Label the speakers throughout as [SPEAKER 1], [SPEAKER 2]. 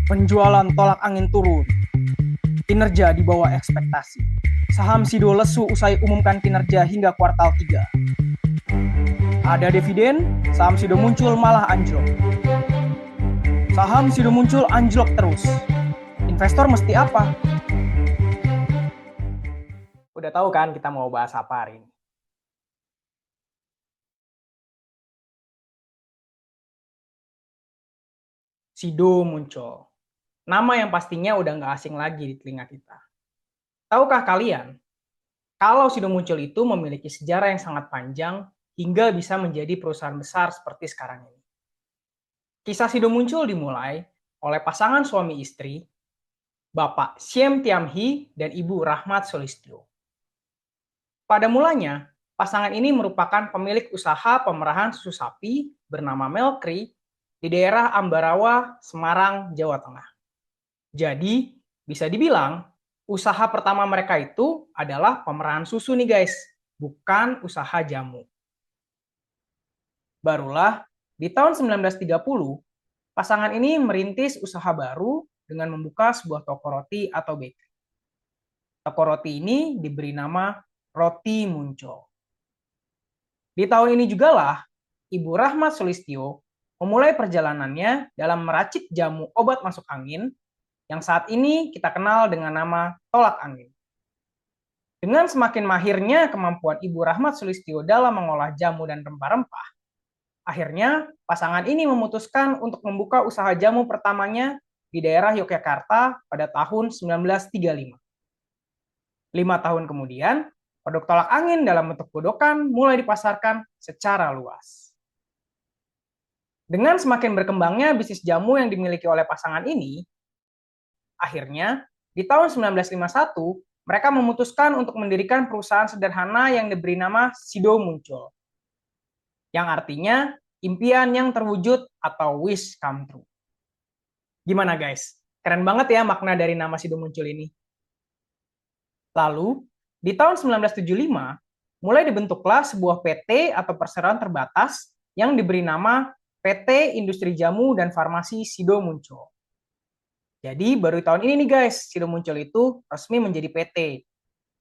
[SPEAKER 1] Penjualan tolak angin turun, kinerja di bawah ekspektasi. Saham Sido lesu usai umumkan kinerja hingga kuartal 3. Ada dividen, saham Sido muncul malah anjlok. Saham Sido muncul anjlok terus. Investor mesti apa? Udah tahu kan kita mau bahas apa hari ini? Sido muncul. Nama yang pastinya udah nggak asing lagi di telinga kita. Tahukah kalian, kalau Sido muncul itu memiliki sejarah yang sangat panjang hingga bisa menjadi perusahaan besar seperti sekarang ini. Kisah Sido muncul dimulai oleh pasangan suami istri, Bapak Siem Tiam Hee dan Ibu Rahmat Solistyo. Pada mulanya, pasangan ini merupakan pemilik usaha pemerahan susu sapi bernama Melkri di daerah Ambarawa, Semarang, Jawa Tengah. Jadi, bisa dibilang, usaha pertama mereka itu adalah pemerahan susu nih guys, bukan usaha jamu. Barulah di tahun 1930, pasangan ini merintis usaha baru dengan membuka sebuah toko roti atau bakery. Toko roti ini diberi nama Roti Muncul. Di tahun ini jugalah Ibu Rahmat Solistyo memulai perjalanannya dalam meracik jamu obat masuk angin yang saat ini kita kenal dengan nama tolak angin. Dengan semakin mahirnya kemampuan Ibu Rahmat Solistyo dalam mengolah jamu dan rempah-rempah, akhirnya pasangan ini memutuskan untuk membuka usaha jamu pertamanya di daerah Yogyakarta pada tahun 1935. 5 tahun kemudian, produk tolak angin dalam bentuk bodokan mulai dipasarkan secara luas. Dengan semakin berkembangnya bisnis jamu yang dimiliki oleh pasangan ini, akhirnya di tahun 1951 mereka memutuskan untuk mendirikan perusahaan sederhana yang diberi nama Sido Muncul, yang artinya impian yang terwujud atau wish come true. Gimana guys? Keren banget ya makna dari nama Sido Muncul ini. Lalu, di tahun 1975, mulai dibentuklah sebuah PT atau perseroan terbatas yang diberi nama PT Industri Jamu dan Farmasi Sido Muncul. Jadi baru tahun ini nih guys, Sido Muncul itu resmi menjadi PT.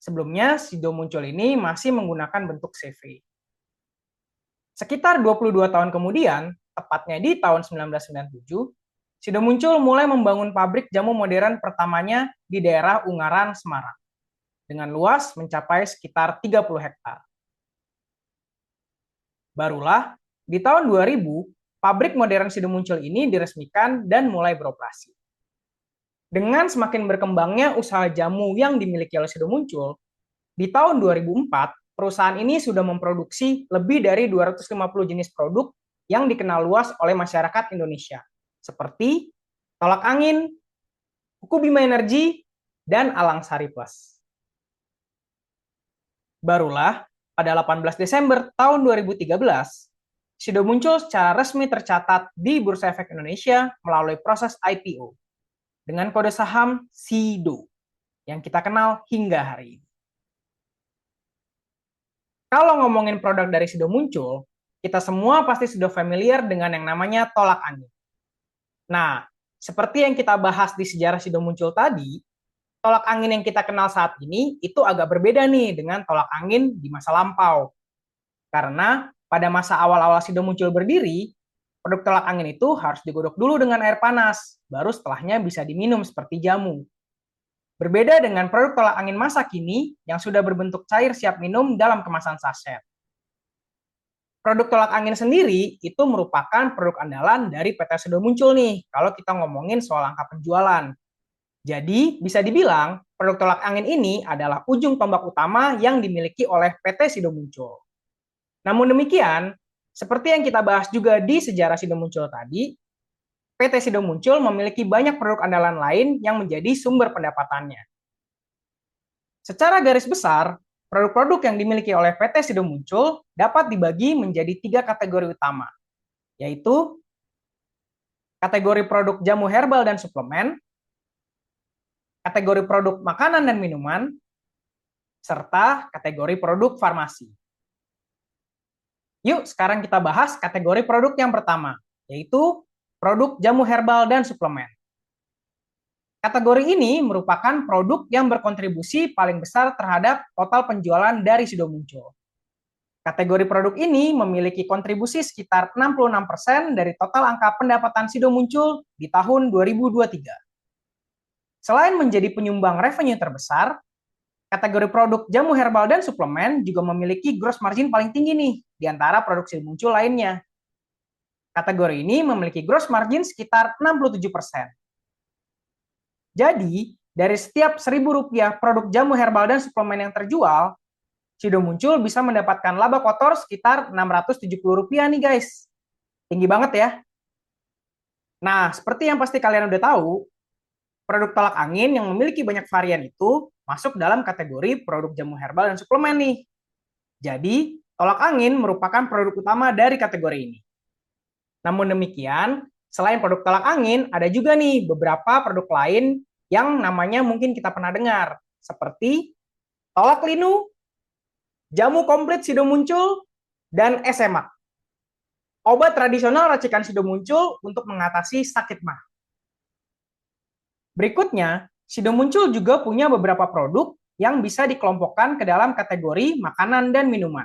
[SPEAKER 1] Sebelumnya Sido Muncul ini masih menggunakan bentuk CV. Sekitar 22 tahun kemudian, tepatnya di tahun 1997, Sido Muncul mulai membangun pabrik jamu modern pertamanya di daerah Ungaran, Semarang, dengan luas mencapai sekitar 30 hektar. Barulah di tahun 2000, pabrik modern Sido Muncul ini diresmikan dan mulai beroperasi. Dengan semakin berkembangnya usaha jamu yang dimiliki oleh Sido Muncul, di tahun 2004, perusahaan ini sudah memproduksi lebih dari 250 jenis produk yang dikenal luas oleh masyarakat Indonesia, seperti tolak angin, Kuku Bima Energi, dan Alang Sari Plus. Barulah pada 18 Desember tahun 2013, Sido Muncul secara resmi tercatat di Bursa Efek Indonesia melalui proses IPO dengan kode saham SIDO yang kita kenal hingga hari ini. Kalau ngomongin produk dari Sido Muncul, kita semua pasti sudah familiar dengan yang namanya tolak angin. Nah, seperti yang kita bahas di sejarah Sido Muncul tadi, tolak angin yang kita kenal saat ini itu agak berbeda nih dengan tolak angin di masa lampau. Karena pada masa awal-awal Sido Muncul berdiri, produk tolak angin itu harus digodok dulu dengan air panas, baru setelahnya bisa diminum seperti jamu. Berbeda dengan produk tolak angin masa kini yang sudah berbentuk cair siap minum dalam kemasan saset. Produk tolak angin sendiri itu merupakan produk andalan dari PT Sido Muncul nih, kalau kita ngomongin soal angka penjualan. Jadi, bisa dibilang produk tolak angin ini adalah ujung tombak utama yang dimiliki oleh PT Sido Muncul. Namun demikian, seperti yang kita bahas juga di sejarah Sido Muncul tadi, PT Sido Muncul memiliki banyak produk andalan lain yang menjadi sumber pendapatannya. Secara garis besar, produk-produk yang dimiliki oleh PT Sido Muncul dapat dibagi menjadi 3 kategori utama, yaitu kategori produk jamu herbal dan suplemen, kategori produk makanan dan minuman, serta kategori produk farmasi. Yuk, sekarang kita bahas kategori produk yang pertama, yaitu produk jamu herbal dan suplemen. Kategori ini merupakan produk yang berkontribusi paling besar terhadap total penjualan dari Sido Muncul. Kategori produk ini memiliki kontribusi sekitar 66% dari total angka pendapatan Sido Muncul di tahun 2023. Selain menjadi penyumbang revenue terbesar, kategori produk jamu herbal dan suplemen juga memiliki gross margin paling tinggi nih di antara produk Sido Muncul lainnya. Kategori ini memiliki gross margin sekitar 67%. Jadi, dari setiap Rp1.000 produk jamu herbal dan suplemen yang terjual, Sido Muncul bisa mendapatkan laba kotor sekitar Rp670 nih guys. Tinggi banget ya. Nah, seperti yang pasti kalian udah tahu, produk tolak angin yang memiliki banyak varian itu masuk dalam kategori produk jamu herbal dan suplemen nih. Jadi, tolak angin merupakan produk utama dari kategori ini. Namun demikian, selain produk tolak angin, ada juga nih beberapa produk lain yang namanya mungkin kita pernah dengar, seperti tolak linu, jamu komplit Sido Muncul, dan SMA. Obat tradisional racikan Sido Muncul untuk mengatasi sakit mah. Berikutnya, Sido Muncul juga punya beberapa produk yang bisa dikelompokkan ke dalam kategori makanan dan minuman.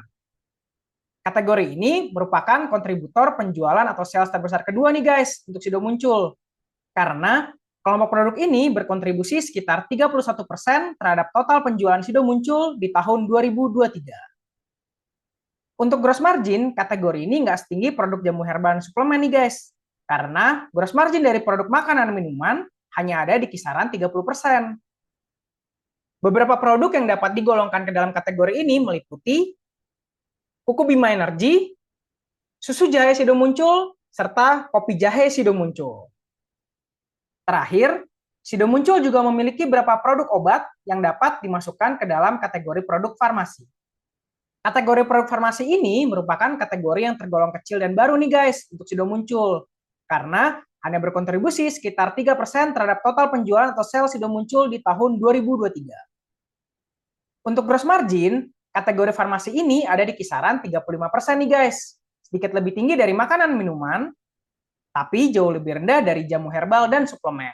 [SPEAKER 1] Kategori ini merupakan kontributor penjualan atau sales terbesar kedua nih guys untuk Sido Muncul. Karena kelompok produk ini berkontribusi sekitar 31% terhadap total penjualan Sido Muncul di tahun 2023. Untuk gross margin, kategori ini nggak setinggi produk jamu herbal dan suplemen nih guys. Karena gross margin dari produk makanan dan minuman hanya ada di kisaran 30%. Beberapa produk yang dapat digolongkan ke dalam kategori ini meliputi Kuku Bima Energy, susu jahe Sido Muncul, serta kopi jahe Sido Muncul. Terakhir, Sido Muncul juga memiliki beberapa produk obat yang dapat dimasukkan ke dalam kategori produk farmasi. Kategori produk farmasi ini merupakan kategori yang tergolong kecil dan baru nih guys untuk Sido Muncul. Karena hanya berkontribusi sekitar 3% terhadap total penjualan atau sales Sido Muncul di tahun 2023. Untuk gross margin, kategori farmasi ini ada di kisaran 35% nih guys. Sedikit lebih tinggi dari makanan minuman, tapi jauh lebih rendah dari jamu herbal dan suplemen.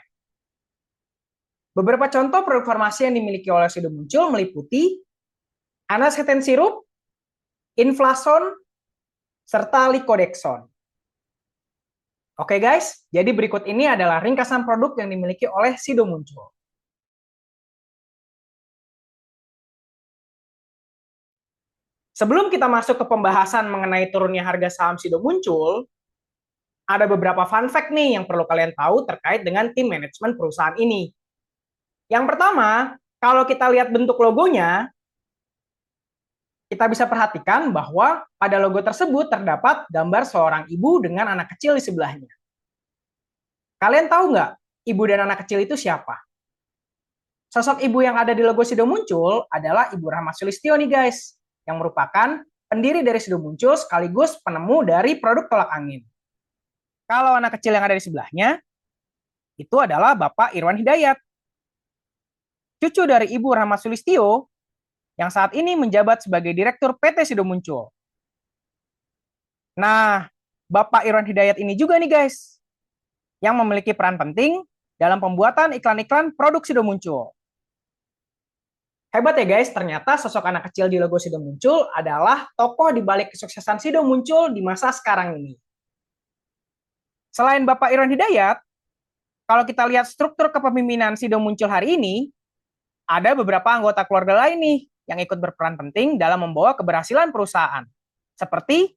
[SPEAKER 1] Beberapa contoh produk farmasi yang dimiliki oleh Sido Muncul meliputi Anaceten Sirup, Inflason, serta Likodexon. Oke guys, jadi berikut ini adalah ringkasan produk yang dimiliki oleh Sido Muncul. Sebelum kita masuk ke pembahasan mengenai turunnya harga saham Sido Muncul, ada beberapa fun fact nih yang perlu kalian tahu terkait dengan tim manajemen perusahaan ini. Yang pertama, kalau kita lihat bentuk logonya, kita bisa perhatikan bahwa pada logo tersebut terdapat gambar seorang ibu dengan anak kecil di sebelahnya. Kalian tahu nggak, ibu dan anak kecil itu siapa? Sosok ibu yang ada di logo Sido Muncul adalah Ibu Rahma Sulistyo nih guys, yang merupakan pendiri dari Sido Muncul sekaligus penemu dari produk tolak angin. Kalau anak kecil yang ada di sebelahnya, itu adalah Bapak Irwan Hidayat, cucu dari Ibu Rahma Sulistyo, yang saat ini menjabat sebagai Direktur PT Sido Muncul. Nah, Bapak Irwan Hidayat ini juga nih guys, yang memiliki peran penting dalam pembuatan iklan-iklan produk Sido Muncul. Hebat ya guys, ternyata sosok anak kecil di logo Sido Muncul adalah tokoh di balik kesuksesan Sido Muncul di masa sekarang ini. Selain Bapak Irwan Hidayat, kalau kita lihat struktur kepemimpinan Sido Muncul hari ini, ada beberapa anggota keluarga lain nih yang ikut berperan penting dalam membawa keberhasilan perusahaan. Seperti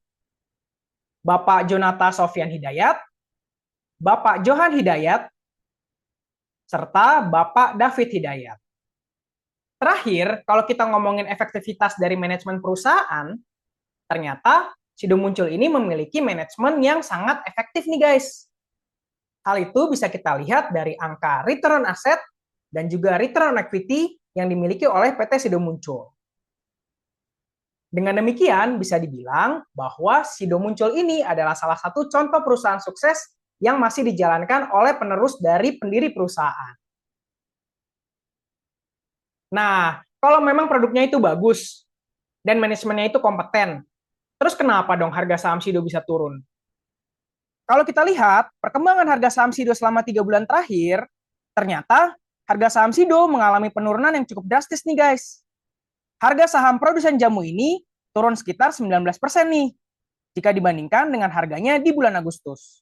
[SPEAKER 1] Bapak Jonata Sofyan Hidayat, Bapak Johan Hidayat, serta Bapak David Hidayat. Terakhir, kalau kita ngomongin efektivitas dari manajemen perusahaan, ternyata Sido Muncul ini memiliki manajemen yang sangat efektif nih guys. Hal itu bisa kita lihat dari angka return on asset dan juga return on equity yang dimiliki oleh PT Sido Muncul. Dengan demikian, bisa dibilang bahwa Sido Muncul ini adalah salah satu contoh perusahaan sukses yang masih dijalankan oleh penerus dari pendiri perusahaan. Nah, kalau memang produknya itu bagus dan manajemennya itu kompeten, terus kenapa dong harga saham Sido bisa turun? Kalau kita lihat perkembangan harga saham Sido selama 3 bulan terakhir, Ternyata harga saham Sido mengalami penurunan yang cukup drastis nih guys. Harga saham produsen jamu ini turun sekitar 19% nih jika dibandingkan dengan harganya di bulan Agustus.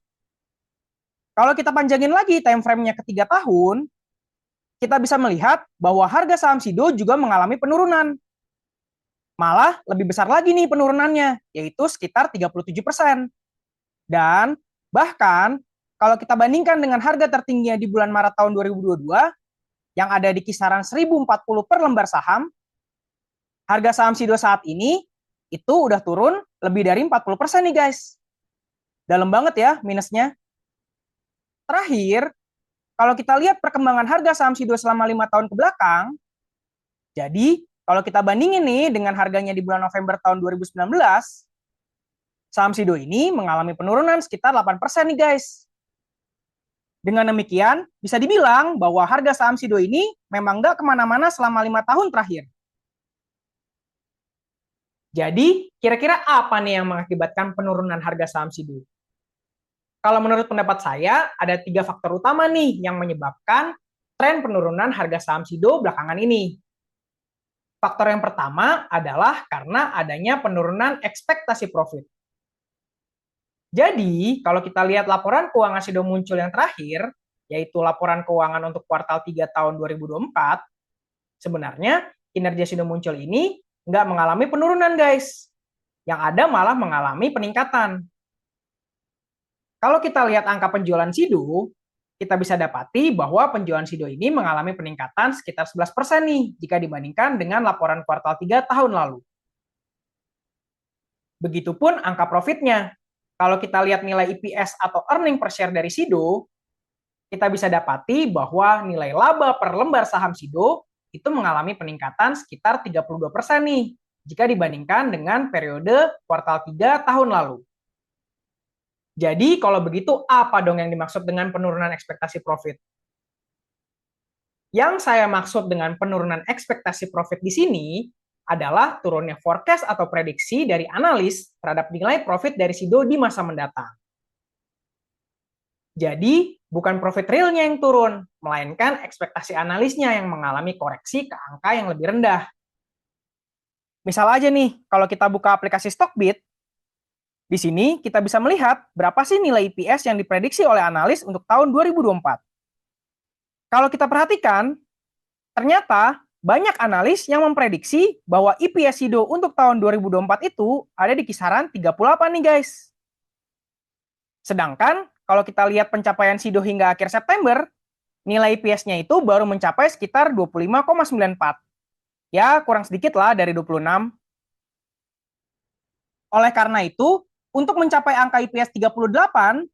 [SPEAKER 1] Kalau kita panjangin lagi time frame-nya ke 3 tahun, kita bisa melihat bahwa harga saham Sido juga mengalami penurunan. Malah lebih besar lagi nih penurunannya, yaitu sekitar 37%. Dan bahkan kalau kita bandingkan dengan harga tertingginya di bulan Maret tahun 2022, yang ada di kisaran 1040 per lembar saham, harga saham Sido saat ini itu udah turun lebih dari 40% nih guys. Dalam banget ya minusnya. Terakhir, kalau kita lihat perkembangan harga saham Sido selama 5 tahun ke belakang, jadi kalau kita bandingin nih dengan harganya di bulan November tahun 2019, saham Sido ini mengalami penurunan sekitar 8% nih guys. Dengan demikian, bisa dibilang bahwa harga saham Sido ini memang nggak kemana-mana selama 5 tahun terakhir. Jadi, kira-kira apa nih yang mengakibatkan penurunan harga saham Sido? Kalau menurut pendapat saya, ada 3 faktor utama nih yang menyebabkan tren penurunan harga saham Sido belakangan ini. Faktor yang pertama adalah karena adanya penurunan ekspektasi profit. Jadi, kalau kita lihat laporan keuangan Sido muncul yang terakhir, yaitu laporan keuangan untuk kuartal 3 tahun 2024, sebenarnya kinerja Sido muncul ini nggak mengalami penurunan, guys. Yang ada malah mengalami peningkatan. Kalau kita lihat angka penjualan Sido, kita bisa dapati bahwa penjualan Sido ini mengalami peningkatan sekitar 11% nih jika dibandingkan dengan laporan kuartal 3 tahun lalu. Begitupun angka profitnya. Kalau kita lihat nilai EPS atau earning per share dari Sido, kita bisa dapati bahwa nilai laba per lembar saham Sido itu mengalami peningkatan sekitar 32% nih jika dibandingkan dengan periode kuartal 3 tahun lalu. Jadi kalau begitu apa dong yang dimaksud dengan penurunan ekspektasi profit? Yang saya maksud dengan penurunan ekspektasi profit di sini adalah turunnya forecast atau prediksi dari analis terhadap nilai profit dari Sido di masa mendatang. Jadi, bukan profit realnya yang turun, melainkan ekspektasi analisnya yang mengalami koreksi ke angka yang lebih rendah. Misal aja nih, kalau kita buka aplikasi Stockbit, di sini kita bisa melihat berapa sih nilai EPS yang diprediksi oleh analis untuk tahun 2024. Kalau kita perhatikan, ternyata banyak analis yang memprediksi bahwa EPS Sido untuk tahun 2024 itu ada di kisaran 38 nih guys. Sedangkan kalau kita lihat pencapaian Sido hingga akhir September, nilai EPS-nya itu baru mencapai sekitar 25,94. Ya, kurang sedikit lah dari 26. Oleh karena itu, untuk mencapai angka EPS 38,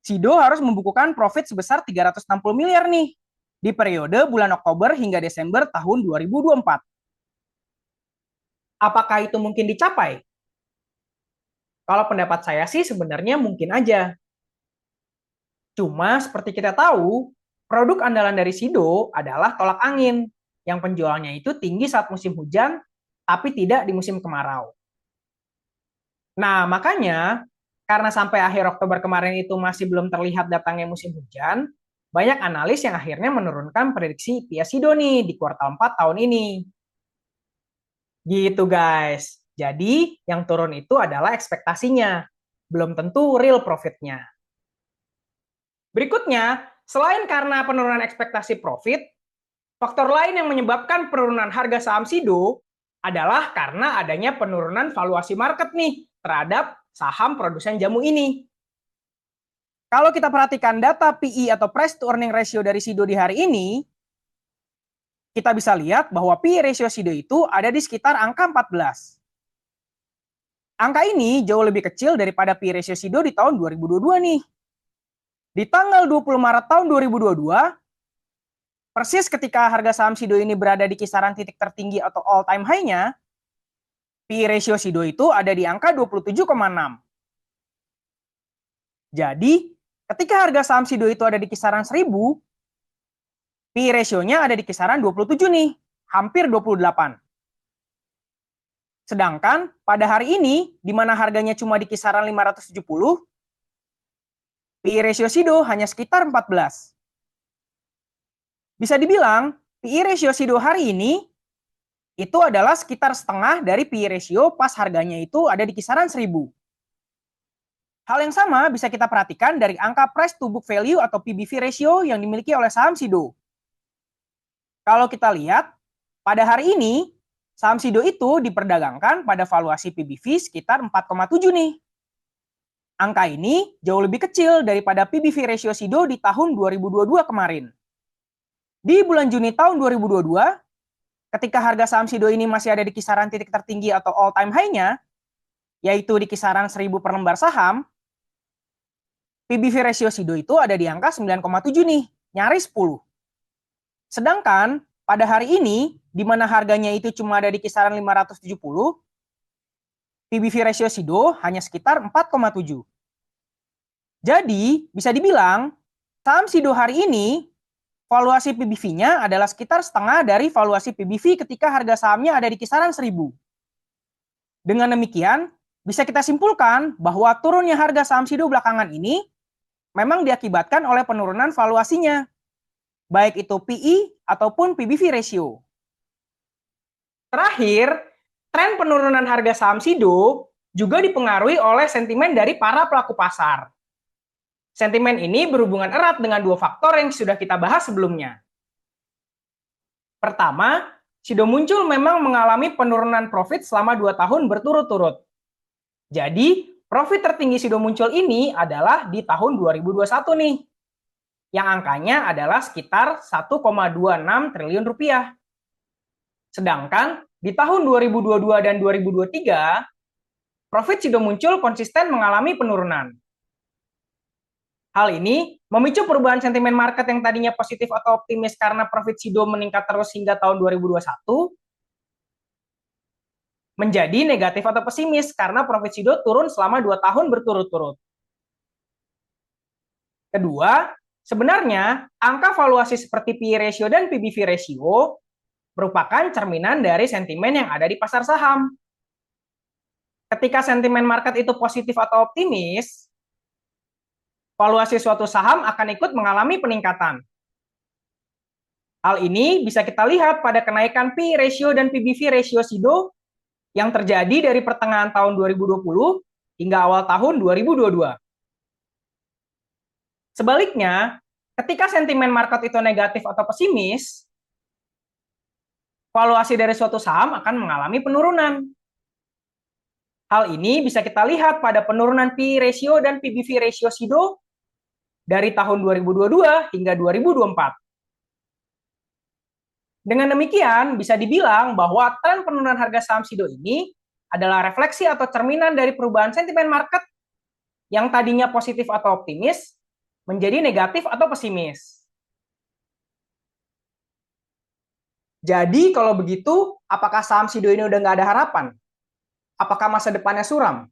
[SPEAKER 1] Sido harus membukukan profit sebesar 360 miliar nih di periode bulan Oktober hingga Desember tahun 2024. Apakah itu mungkin dicapai? Kalau pendapat saya sih sebenarnya mungkin aja. Cuma seperti kita tahu, produk andalan dari Sido adalah tolak angin, yang penjualannya itu tinggi saat musim hujan, tapi tidak di musim kemarau. Nah, makanya karena sampai akhir Oktober kemarin itu masih belum terlihat datangnya musim hujan, banyak analis yang akhirnya menurunkan prediksi IPS Sido nih di kuartal 4 tahun ini. Gitu guys. Jadi yang turun itu adalah ekspektasinya, belum tentu real profitnya. Berikutnya, selain karena penurunan ekspektasi profit, faktor lain yang menyebabkan penurunan harga saham Sido adalah karena adanya penurunan valuasi market nih terhadap saham produsen jamu ini. Kalau kita perhatikan data PE atau price to earning ratio dari Sido di hari ini, kita bisa lihat bahwa PE ratio Sido itu ada di sekitar angka 14. Angka ini jauh lebih kecil daripada PE ratio Sido di tahun 2022 nih. Di tanggal 20 Maret tahun 2022, persis ketika harga saham Sido ini berada di kisaran titik tertinggi atau all time high-nya, PE ratio Sido itu ada di angka 27,6. Jadi, ketika harga saham Sido itu ada di kisaran 1000, PE ratio-nya ada di kisaran 27 nih, hampir 28. Sedangkan pada hari ini, di mana harganya cuma di kisaran 570, PE ratio Sido hanya sekitar 14. Bisa dibilang, PE ratio Sido hari ini itu adalah sekitar setengah dari PE ratio pas harganya itu ada di kisaran 1000. Hal yang sama bisa kita perhatikan dari angka price to book value atau PBV ratio yang dimiliki oleh saham Sido. Kalau kita lihat, pada hari ini, saham Sido itu diperdagangkan pada valuasi PBV sekitar 4,7 nih. Angka ini jauh lebih kecil daripada PBV ratio Sido di tahun 2022 kemarin. Di bulan Juni tahun 2022, ketika harga saham Sido ini masih ada di kisaran titik tertinggi atau all time high-nya, yaitu di kisaran 1000 per lembar saham, PBV ratio Sido itu ada di angka 9,7 nih, nyaris 10. Sedangkan pada hari ini, di mana harganya itu cuma ada di kisaran 570, PBV ratio Sido hanya sekitar 4,7. Jadi, bisa dibilang, saham Sido hari ini, valuasi PBV-nya adalah sekitar setengah dari valuasi PBV ketika harga sahamnya ada di kisaran 1000. Dengan demikian, bisa kita simpulkan bahwa turunnya harga saham Sido belakangan ini memang diakibatkan oleh penurunan valuasinya, baik itu PE ataupun PBV ratio. Terakhir, tren penurunan harga saham Sido juga dipengaruhi oleh sentimen dari para pelaku pasar. Sentimen ini berhubungan erat dengan dua faktor yang sudah kita bahas sebelumnya. Pertama, Sido Muncul memang mengalami penurunan profit selama 2 tahun berturut-turut. Jadi, profit tertinggi Sido Muncul ini adalah di tahun 2021 nih, yang angkanya adalah sekitar 1,26 triliun rupiah. Sedangkan di tahun 2022 dan 2023, profit Sido Muncul konsisten mengalami penurunan. Hal ini memicu perubahan sentimen market yang tadinya positif atau optimis karena profit Sido meningkat terus hingga tahun 2021 menjadi negatif atau pesimis karena profit Sido turun selama 2 tahun berturut-turut. Kedua, sebenarnya angka valuasi seperti PE ratio dan PBV ratio merupakan cerminan dari sentimen yang ada di pasar saham. Ketika sentimen market itu positif atau optimis, valuasi suatu saham akan ikut mengalami peningkatan. Hal ini bisa kita lihat pada kenaikan PE ratio dan PBV ratio Sido yang terjadi dari pertengahan tahun 2020 hingga awal tahun 2022. Sebaliknya, ketika sentimen market itu negatif atau pesimis, valuasi dari suatu saham akan mengalami penurunan. Hal ini bisa kita lihat pada penurunan PE ratio dan PBV ratio Sido dari tahun 2022 hingga 2024. Dengan demikian, bisa dibilang bahwa tren penurunan harga saham Sido ini adalah refleksi atau cerminan dari perubahan sentimen market yang tadinya positif atau optimis menjadi negatif atau pesimis. Jadi kalau begitu, apakah saham Sido ini udah nggak ada harapan? Apakah masa depannya suram?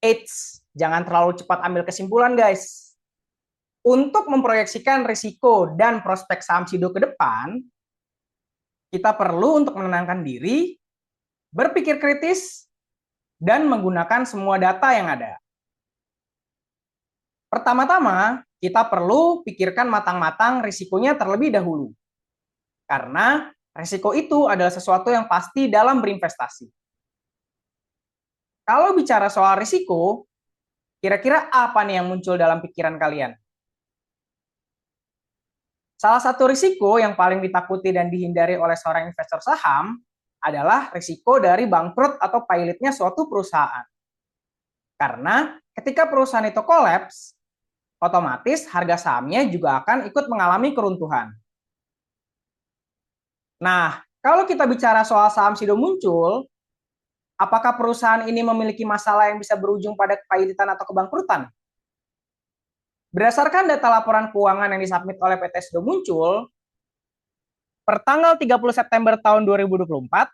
[SPEAKER 1] Eits, jangan terlalu cepat ambil kesimpulan guys. Untuk memproyeksikan risiko dan prospek saham Sido ke depan, kita perlu untuk menenangkan diri, berpikir kritis, dan menggunakan semua data yang ada. Pertama-tama, kita perlu pikirkan matang-matang risikonya terlebih dahulu. Karena risiko itu adalah sesuatu yang pasti dalam berinvestasi. Kalau bicara soal risiko, kira-kira apa nih yang muncul dalam pikiran kalian? Salah satu risiko yang paling ditakuti dan dihindari oleh seorang investor saham adalah risiko dari bangkrut atau pilotnya suatu perusahaan. Karena ketika perusahaan itu kolaps, otomatis harga sahamnya juga akan ikut mengalami keruntuhan. Nah, kalau kita bicara soal saham Sido Muncul, apakah perusahaan ini memiliki masalah yang bisa berujung pada kepailitan atau kebangkrutan? Berdasarkan data laporan keuangan yang disubmit oleh PT Sido Muncul, per tanggal 30 September tahun 2024,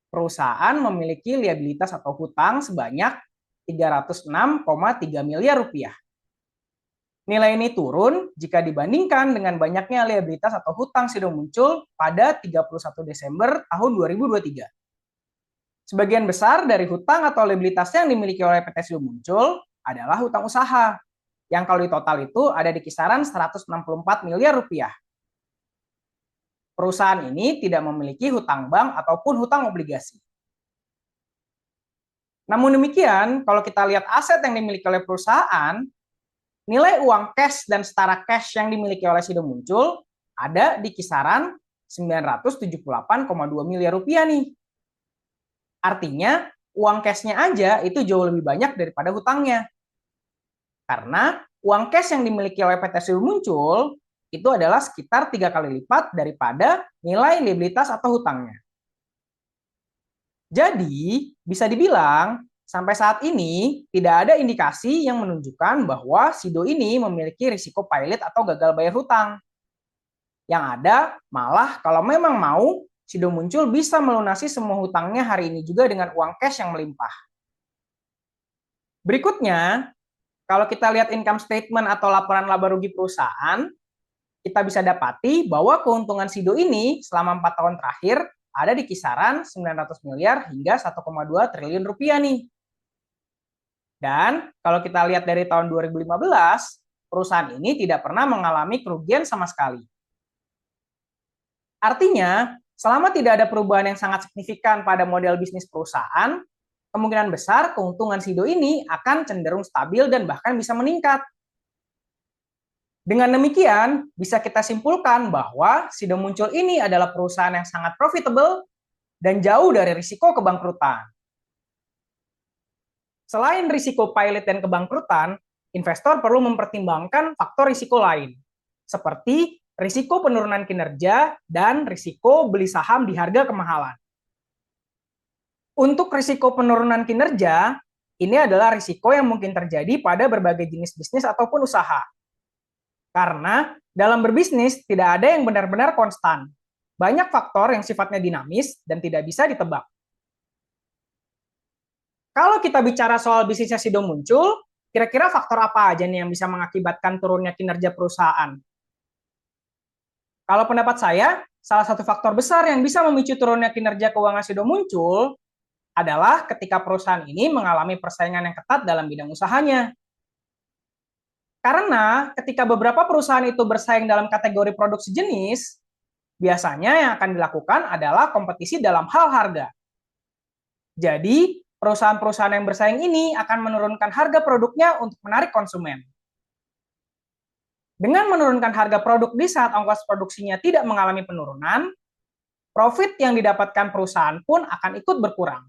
[SPEAKER 1] perusahaan memiliki liabilitas atau hutang sebanyak 306,3 miliar rupiah. Nilai ini turun jika dibandingkan dengan banyaknya liabilitas atau hutang Sido Muncul pada 31 Desember tahun 2023. Sebagian besar dari hutang atau liabilitas yang dimiliki oleh PT Sido Muncul adalah hutang usaha. yang kalau di total itu ada di kisaran 164 miliar rupiah. Perusahaan ini tidak memiliki hutang bank ataupun hutang obligasi. Namun demikian, kalau kita lihat aset yang dimiliki oleh perusahaan, nilai uang cash dan setara cash yang dimiliki oleh Sido Muncul ada di kisaran 978,2 miliar rupiah nih. Artinya, uang cashnya aja itu jauh lebih banyak daripada hutangnya. Karena uang cash yang dimiliki oleh PT Sido Muncul itu adalah sekitar 3 kali lipat daripada nilai liabilitas atau hutangnya. Jadi, bisa dibilang, sampai saat ini tidak ada indikasi yang menunjukkan bahwa Sido ini memiliki risiko pilot atau gagal bayar hutang. Yang ada, malah kalau memang mau, Sido Muncul bisa melunasi semua hutangnya hari ini juga dengan uang cash yang melimpah. Berikutnya, kalau kita lihat income statement atau laporan laba rugi perusahaan, kita bisa dapati bahwa keuntungan Sido ini selama 4 tahun terakhir ada di kisaran 900 miliar hingga 1,2 triliun rupiah nih. Dan kalau kita lihat dari tahun 2015, perusahaan ini tidak pernah mengalami kerugian sama sekali. Artinya, selama tidak ada perubahan yang sangat signifikan pada model bisnis perusahaan, kemungkinan besar keuntungan Sido ini akan cenderung stabil dan bahkan bisa meningkat. Dengan demikian, bisa kita simpulkan bahwa Sido Muncul ini adalah perusahaan yang sangat profitable dan jauh dari risiko kebangkrutan. Selain risiko pilot dan kebangkrutan, investor perlu mempertimbangkan faktor risiko lain, seperti risiko penurunan kinerja dan risiko beli saham di harga kemahalan. Untuk risiko penurunan kinerja, ini adalah risiko yang mungkin terjadi pada berbagai jenis bisnis ataupun usaha. Karena dalam berbisnis tidak ada yang benar-benar konstan. Banyak faktor yang sifatnya dinamis dan tidak bisa ditebak. Kalau kita bicara soal bisnisnya Sido Muncul, kira-kira faktor apa aja nih yang bisa mengakibatkan turunnya kinerja perusahaan? Kalau pendapat saya, salah satu faktor besar yang bisa memicu turunnya kinerja keuangan Sido Muncul adalah ketika perusahaan ini mengalami persaingan yang ketat dalam bidang usahanya. Karena ketika beberapa perusahaan itu bersaing dalam kategori produk sejenis, biasanya yang akan dilakukan adalah kompetisi dalam hal harga. Jadi, perusahaan-perusahaan yang bersaing ini akan menurunkan harga produknya untuk menarik konsumen. Dengan menurunkan harga produk di saat ongkos produksinya tidak mengalami penurunan, profit yang didapatkan perusahaan pun akan ikut berkurang.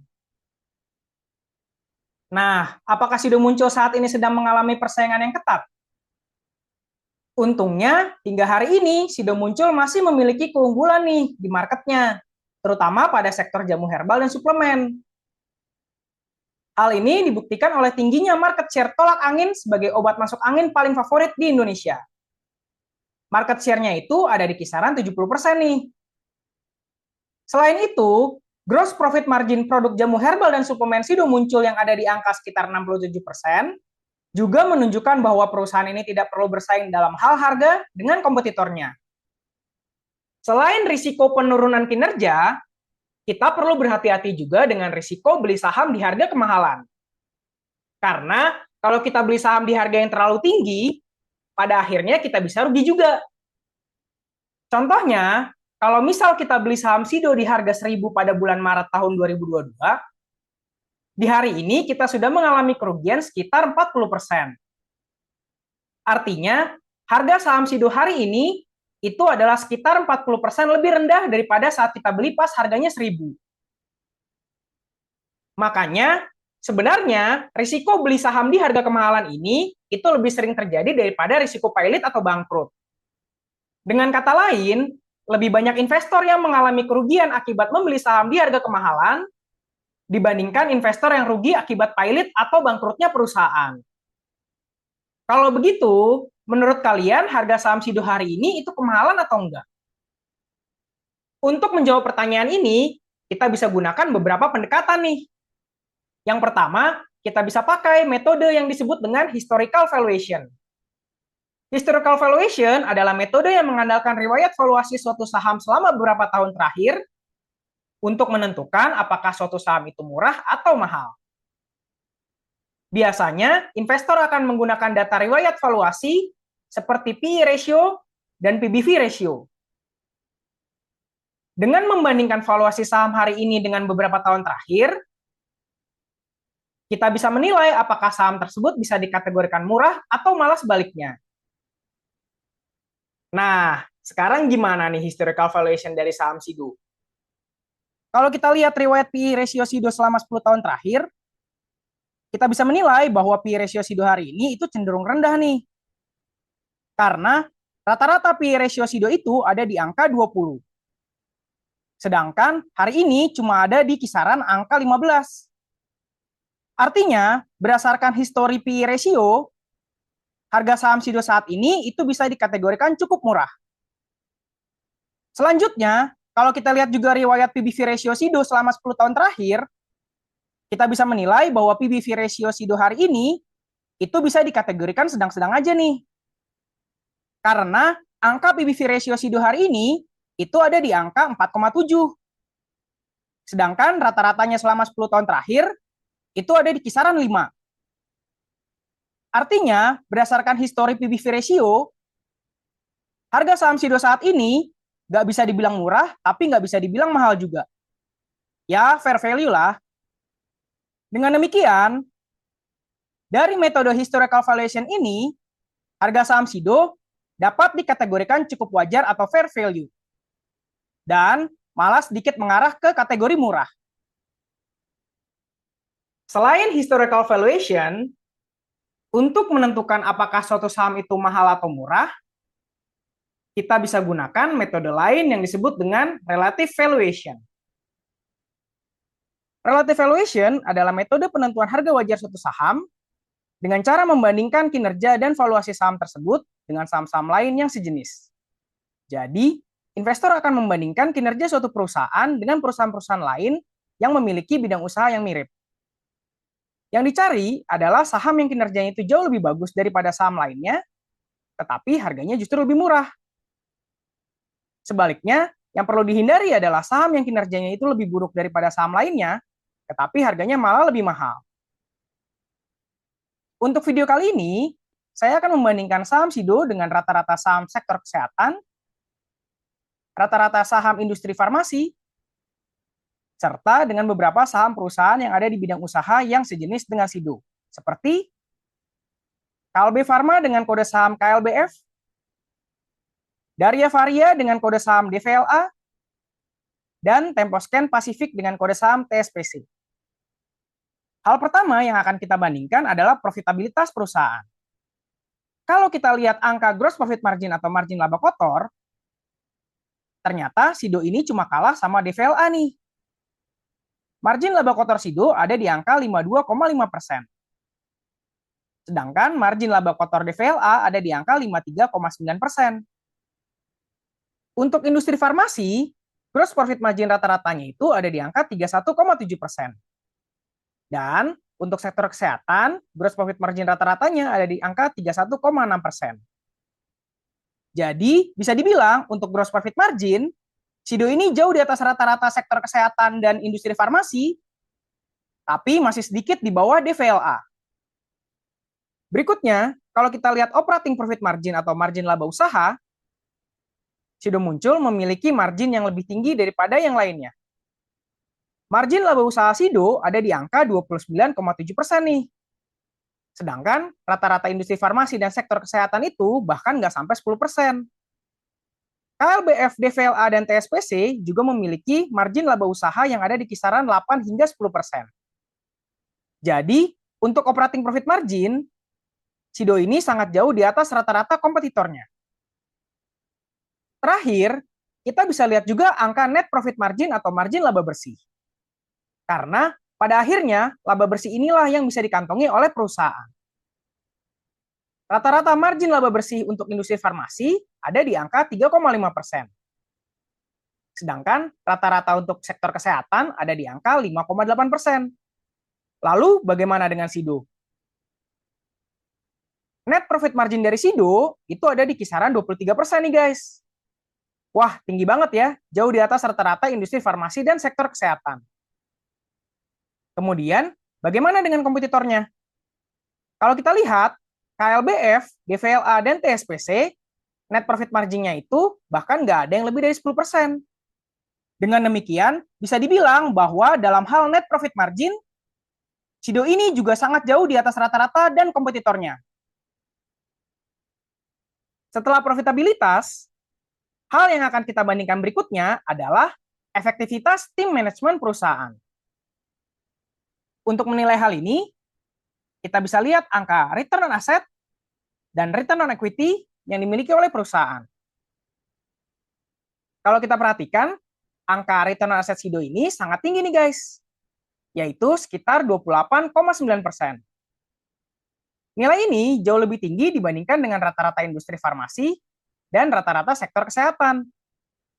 [SPEAKER 1] Nah, apakah Sido Muncul saat ini sedang mengalami persaingan yang ketat? Untungnya, hingga hari ini, Sido Muncul masih memiliki keunggulan nih di marketnya, terutama pada sektor jamu herbal dan suplemen. Hal ini dibuktikan oleh tingginya market share tolak angin sebagai obat masuk angin paling favorit di Indonesia. Market share-nya itu ada di kisaran 70% nih. Selain itu, gross profit margin produk jamu herbal dan suplemen Sido Muncul yang ada di angka sekitar 67%, juga menunjukkan bahwa perusahaan ini tidak perlu bersaing dalam hal harga dengan kompetitornya. Selain risiko penurunan kinerja, kita perlu berhati-hati juga dengan risiko beli saham di harga kemahalan. Karena kalau kita beli saham di harga yang terlalu tinggi, pada akhirnya kita bisa rugi juga. Contohnya, kalau misal kita beli saham Sido di harga 1.000 pada bulan Maret tahun 2022, di hari ini kita sudah mengalami kerugian sekitar 40%. Artinya, harga saham Sido hari ini itu adalah sekitar 40% lebih rendah daripada saat kita beli pas harganya 1.000. Makanya, sebenarnya risiko beli saham di harga kemahalan ini itu lebih sering terjadi daripada risiko pilot atau bangkrut. Dengan kata lain, lebih banyak investor yang mengalami kerugian akibat membeli saham di harga kemahalan dibandingkan investor yang rugi akibat pilot atau bangkrutnya perusahaan. Kalau begitu, menurut kalian harga saham Sido hari ini itu kemahalan atau enggak? Untuk menjawab pertanyaan ini, kita bisa gunakan beberapa pendekatan nih. Yang pertama, kita bisa pakai metode yang disebut dengan historical valuation. Historical valuation adalah metode yang mengandalkan riwayat valuasi suatu saham selama beberapa tahun terakhir untuk menentukan apakah suatu saham itu murah atau mahal. Biasanya, investor akan menggunakan data riwayat valuasi seperti PE ratio dan PBV ratio. Dengan membandingkan valuasi saham hari ini dengan beberapa tahun terakhir, kita bisa menilai apakah saham tersebut bisa dikategorikan murah atau malah sebaliknya. Nah, sekarang gimana nih historical valuation dari saham SIDO? Kalau kita lihat riwayat PE ratio SIDO selama 10 tahun terakhir, kita bisa menilai bahwa PE ratio SIDO hari ini itu cenderung rendah nih. Karena rata-rata PE ratio SIDO itu ada di angka 20. Sedangkan hari ini cuma ada di kisaran angka 15. Artinya, berdasarkan histori PE ratio, harga saham SIDO saat ini itu bisa dikategorikan cukup murah. Selanjutnya, kalau kita lihat juga riwayat PBV ratio SIDO selama 10 tahun terakhir, kita bisa menilai bahwa PBV ratio SIDO hari ini itu bisa dikategorikan sedang-sedang aja nih. Karena angka PBV ratio SIDO hari ini itu ada di angka 4,7. Sedangkan rata-ratanya selama 10 tahun terakhir itu ada di kisaran 5. Artinya, berdasarkan histori PBV ratio, harga saham SIDO saat ini nggak bisa dibilang murah, tapi nggak bisa dibilang mahal juga. Ya, fair value lah. Dengan demikian, dari metode historical valuation ini, harga saham SIDO dapat dikategorikan cukup wajar atau fair value. Dan malah sedikit mengarah ke kategori murah. Selain historical valuation, untuk menentukan apakah suatu saham itu mahal atau murah, kita bisa gunakan metode lain yang disebut dengan relative valuation. Relative valuation adalah metode penentuan harga wajar suatu saham dengan cara membandingkan kinerja dan valuasi saham tersebut dengan saham-saham lain yang sejenis. Jadi, investor akan membandingkan kinerja suatu perusahaan dengan perusahaan-perusahaan lain yang memiliki bidang usaha yang mirip. Yang dicari adalah saham yang kinerjanya itu jauh lebih bagus daripada saham lainnya, tetapi harganya justru lebih murah. Sebaliknya, yang perlu dihindari adalah saham yang kinerjanya itu lebih buruk daripada saham lainnya, tetapi harganya malah lebih mahal. Untuk video kali ini, saya akan membandingkan saham SIDO dengan rata-rata saham sektor kesehatan, rata-rata saham industri farmasi, serta dengan beberapa saham perusahaan yang ada di bidang usaha yang sejenis dengan SIDO, seperti KLB Pharma dengan kode saham KLBF, Daria Varia dengan kode saham DVLA, dan Temposcan Pacific dengan kode saham TSPC. Hal pertama yang akan kita bandingkan adalah profitabilitas perusahaan. Kalau kita lihat angka gross profit margin atau margin laba kotor, ternyata SIDO ini cuma kalah sama DVLA nih. Margin laba kotor SIDO ada di angka 52,5%. Sedangkan margin laba kotor DVLA ada di angka 53,9%. Untuk industri farmasi, gross profit margin rata-ratanya itu ada di angka 31,7%. Dan untuk sektor kesehatan, gross profit margin rata-ratanya ada di angka 31,6%. Jadi, bisa dibilang untuk gross profit margin, SIDO ini jauh di atas rata-rata sektor kesehatan dan industri farmasi, tapi masih sedikit di bawah DVLA. Berikutnya, kalau kita lihat operating profit margin atau margin laba usaha, SIDO muncul memiliki margin yang lebih tinggi daripada yang lainnya. Margin laba usaha SIDO ada di angka 29,7% nih. Sedangkan rata-rata industri farmasi dan sektor kesehatan itu bahkan nggak sampai 10%. KLBF, DVLA, dan TSPC juga memiliki margin laba usaha yang ada di kisaran 8 hingga 10%. Jadi, untuk operating profit margin, SIDO ini sangat jauh di atas rata-rata kompetitornya. Terakhir, kita bisa lihat juga angka net profit margin atau margin laba bersih. Karena pada akhirnya, laba bersih inilah yang bisa dikantongi oleh perusahaan. Rata-rata margin laba bersih untuk industri farmasi ada di angka 3,5%. Sedangkan rata-rata untuk sektor kesehatan ada di angka 5,8%. Lalu bagaimana dengan SIDO? Net profit margin dari SIDO itu ada di kisaran 23% nih guys. Wah, tinggi banget ya, jauh di atas rata-rata industri farmasi dan sektor kesehatan. Kemudian, bagaimana dengan kompetitornya? Kalau kita lihat, KLBF, GVLA, dan TSPC, net profit margin-nya itu bahkan nggak ada yang lebih dari 10%. Dengan demikian, bisa dibilang bahwa dalam hal net profit margin, Sido ini juga sangat jauh di atas rata-rata dan kompetitornya. Setelah profitabilitas, hal yang akan kita bandingkan berikutnya adalah efektivitas tim manajemen perusahaan. Untuk menilai hal ini, kita bisa lihat angka return on asset dan return on equity yang dimiliki oleh perusahaan. Kalau kita perhatikan, angka return on asset Sido ini sangat tinggi nih guys, yaitu sekitar 28,9%. Nilai ini jauh lebih tinggi dibandingkan dengan rata-rata industri farmasi dan rata-rata sektor kesehatan,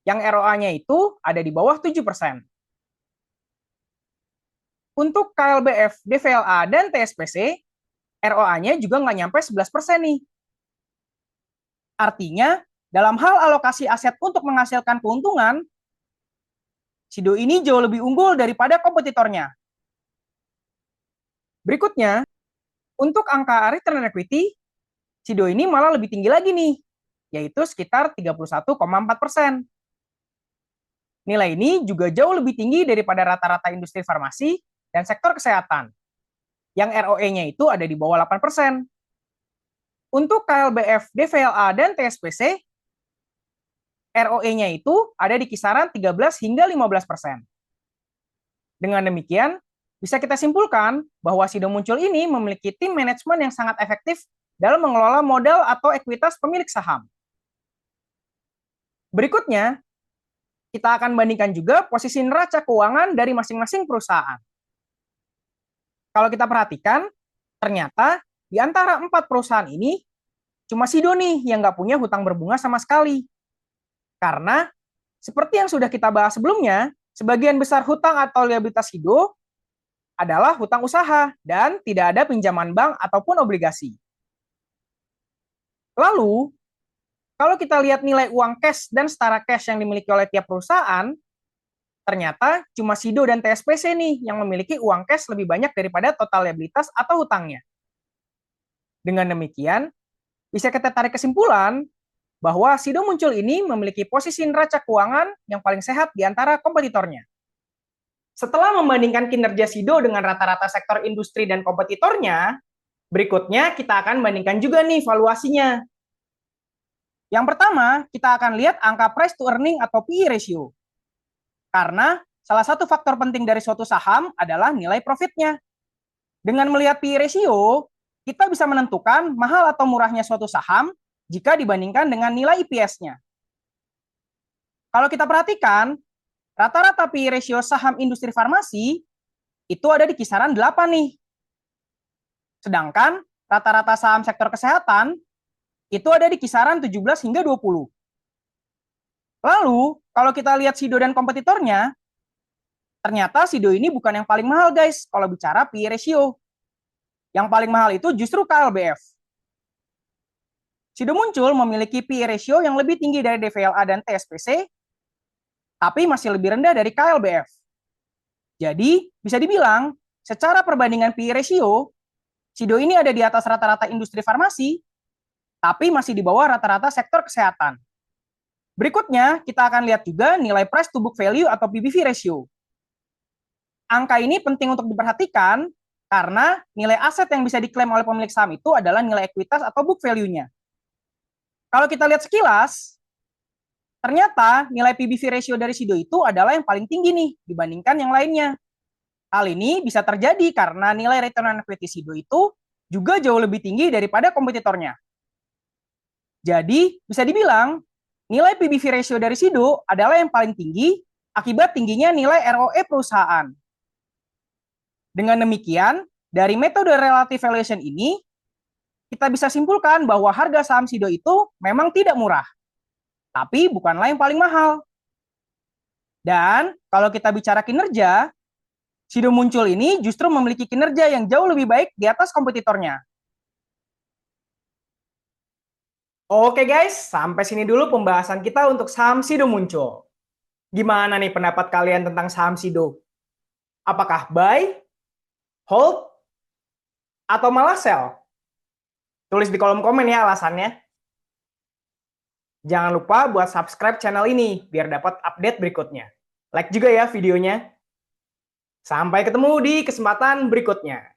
[SPEAKER 1] yang ROA-nya itu ada di bawah 7%. Untuk KLBF, DVLA, dan TSPC, ROA-nya juga nggak nyampe 11% nih. Artinya, dalam hal alokasi aset untuk menghasilkan keuntungan, Sido ini jauh lebih unggul daripada kompetitornya. Berikutnya, untuk angka return on equity, Sido ini malah lebih tinggi lagi nih, yaitu sekitar 31,4%. Nilai ini juga jauh lebih tinggi daripada rata-rata industri farmasi dan sektor kesehatan, yang ROE-nya itu ada di bawah 8%. Untuk KLBF, DVLA, dan TSPC, ROE-nya itu ada di kisaran 13 hingga 15%. Dengan demikian, bisa kita simpulkan bahwa Sido Muncul ini memiliki tim manajemen yang sangat efektif dalam mengelola modal atau ekuitas pemilik saham. Berikutnya, kita akan bandingkan juga posisi neraca keuangan dari masing-masing perusahaan. Kalau kita perhatikan, ternyata di antara 4 perusahaan ini, cuma Sido nih yang nggak punya hutang berbunga sama sekali. Karena, seperti yang sudah kita bahas sebelumnya, sebagian besar hutang atau liabilitas Sido adalah hutang usaha dan tidak ada pinjaman bank ataupun obligasi. Lalu, kalau kita lihat nilai uang cash dan setara cash yang dimiliki oleh tiap perusahaan, ternyata cuma Sido dan TSPC nih yang memiliki uang cash lebih banyak daripada total liabilitas atau hutangnya. Dengan demikian, bisa kita tarik kesimpulan bahwa Sido Muncul ini memiliki posisi neraca keuangan yang paling sehat di antara kompetitornya. Setelah membandingkan kinerja Sido dengan rata-rata sektor industri dan kompetitornya, berikutnya kita akan bandingkan juga nih valuasinya. Yang pertama, kita akan lihat angka price to earning atau PE ratio. Karena salah satu faktor penting dari suatu saham adalah nilai profitnya. Dengan melihat PE ratio, kita bisa menentukan mahal atau murahnya suatu saham jika dibandingkan dengan nilai EPS-nya. Kalau kita perhatikan, rata-rata PE ratio saham industri farmasi itu ada di kisaran 8 nih. Sedangkan rata-rata saham sektor kesehatan itu ada di kisaran 17 hingga 20. Lalu, kalau kita lihat Sido dan kompetitornya, ternyata Sido ini bukan yang paling mahal guys kalau bicara PE ratio. Yang paling mahal itu justru KLBF. Sido Muncul memiliki PE ratio yang lebih tinggi dari DVLA dan TSPC, tapi masih lebih rendah dari KLBF. Jadi, bisa dibilang, secara perbandingan PE ratio, Sido ini ada di atas rata-rata industri farmasi, tapi masih di bawah rata-rata sektor kesehatan. Berikutnya, kita akan lihat juga nilai price to book value atau PBV ratio. Angka ini penting untuk diperhatikan karena nilai aset yang bisa diklaim oleh pemilik saham itu adalah nilai ekuitas atau book value-nya. Kalau kita lihat sekilas, ternyata nilai PBV ratio dari Sido itu adalah yang paling tinggi nih dibandingkan yang lainnya. Hal ini bisa terjadi karena nilai return on equity Sido itu juga jauh lebih tinggi daripada kompetitornya. Jadi, bisa dibilang, nilai PBV ratio dari Sido adalah yang paling tinggi akibat tingginya nilai ROE perusahaan. Dengan demikian, dari metode relative valuation ini, kita bisa simpulkan bahwa harga saham Sido itu memang tidak murah, tapi bukanlah yang paling mahal. Dan kalau kita bicara kinerja, Sido Muncul ini justru memiliki kinerja yang jauh lebih baik di atas kompetitornya. Oke guys, sampai sini dulu pembahasan kita untuk saham Sido Muncul. Gimana nih pendapat kalian tentang saham Sido? Apakah buy, hold, atau malah sell? Tulis di kolom komen ya alasannya. Jangan lupa buat subscribe channel ini biar dapat update berikutnya. Like juga ya videonya. Sampai ketemu di kesempatan berikutnya.